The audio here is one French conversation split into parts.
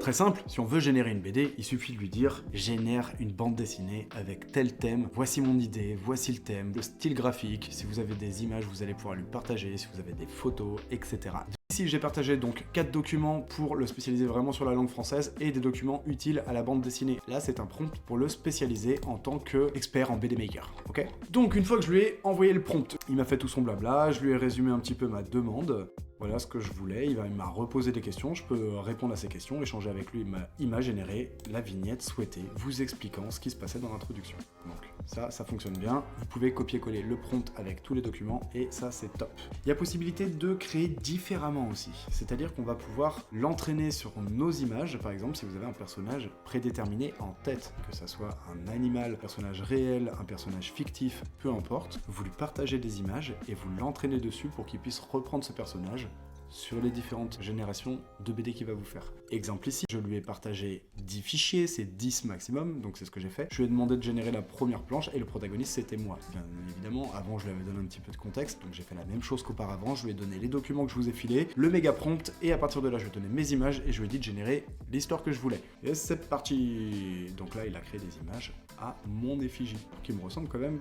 Très simple, si on veut générer une BD, il suffit de lui dire « Génère une bande dessinée avec tel thème, voici mon idée, voici le thème, le style graphique, si vous avez des images, vous allez pouvoir lui partager, si vous avez des photos, etc. » Ici, j'ai partagé donc 4 documents pour le spécialiser vraiment sur la langue française et des documents utiles à la bande dessinée. Là, c'est un prompt pour le spécialiser en tant qu'expert en BD Maker, ok? Donc, une fois que je lui ai envoyé le prompt, il m'a fait tout son blabla, je lui ai résumé un petit peu ma demande. Voilà ce que je voulais, il m'a reposé des questions, je peux répondre à ces questions, échanger avec lui, il m'a généré la vignette souhaitée, vous expliquant ce qui se passait dans l'introduction. Donc ça fonctionne bien, vous pouvez copier-coller le prompt avec tous les documents et ça c'est top. Il y a possibilité de créer différemment aussi, c'est-à-dire qu'on va pouvoir l'entraîner sur nos images, par exemple si vous avez un personnage prédéterminé en tête, que ça soit un animal, un personnage réel, un personnage fictif, peu importe, vous lui partagez des images et vous l'entraînez dessus pour qu'il puisse reprendre ce personnage sur les différentes générations de BD qu'il va vous faire. Exemple ici, je lui ai partagé 10 fichiers, c'est 10 maximum, donc c'est ce que j'ai fait. Je lui ai demandé de générer la première planche et le protagoniste c'était moi. Bien évidemment, avant je lui avais donné un petit peu de contexte, donc j'ai fait la même chose qu'auparavant, je lui ai donné les documents que je vous ai filés, le méga prompt, et à partir de là je lui ai donné mes images et je lui ai dit de générer l'histoire que je voulais. Et c'est parti. Donc là il a créé des images à mon effigie, qui me ressemble quand même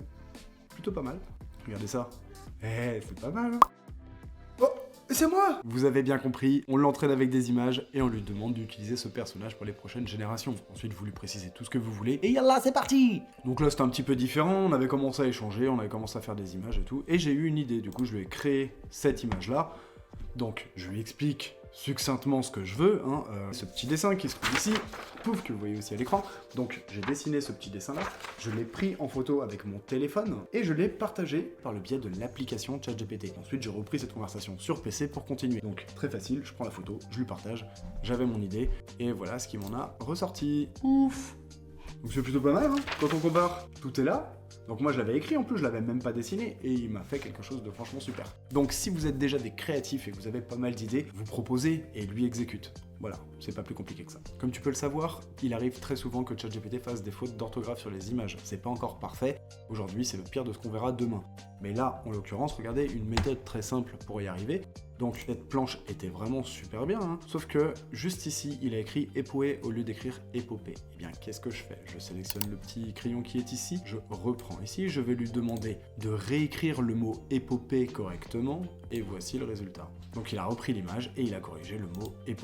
plutôt pas mal. Regardez ça. Eh, c'est pas mal, hein. C'est moi! Vous avez bien compris, on l'entraîne avec des images et on lui demande d'utiliser ce personnage pour les prochaines générations. Ensuite, vous lui précisez tout ce que vous voulez et yallah, c'est parti! Donc là, c'était un petit peu différent, on avait commencé à échanger, on avait commencé à faire des images et tout, et j'ai eu une idée, du coup, je lui ai créé cette image-là. Donc, je lui explique succinctement ce que je veux, hein, ce petit dessin qui se trouve ici, pouf, que vous voyez aussi à l'écran. Donc, j'ai dessiné ce petit dessin-là, je l'ai pris en photo avec mon téléphone, et je l'ai partagé par le biais de l'application ChatGPT. Ensuite, j'ai repris cette conversation sur PC pour continuer. Donc, très facile, je prends la photo, je lui partage, j'avais mon idée, et voilà ce qui m'en a ressorti. Ouf! Donc c'est plutôt pas mal, hein, quand on compare. Tout est là. Donc moi je l'avais écrit en plus, je l'avais même pas dessiné et il m'a fait quelque chose de franchement super. Donc si vous êtes déjà des créatifs et que vous avez pas mal d'idées, vous proposez et lui exécute. Voilà, c'est pas plus compliqué que ça. Comme tu peux le savoir, il arrive très souvent que ChatGPT fasse des fautes d'orthographe sur les images. C'est pas encore parfait. Aujourd'hui, c'est le pire de ce qu'on verra demain. Mais là, en l'occurrence, regardez, une méthode très simple pour y arriver. Donc cette planche était vraiment super bien, hein. Sauf que juste ici, il a écrit épopée au lieu d'écrire épopée. Eh bien, qu'est-ce que je fais? Je sélectionne le petit crayon qui est ici, je reprends ici, je vais lui demander de réécrire le mot épopée correctement, et voici le résultat. Donc il a repris l'image et il a corrigé le mot épopée.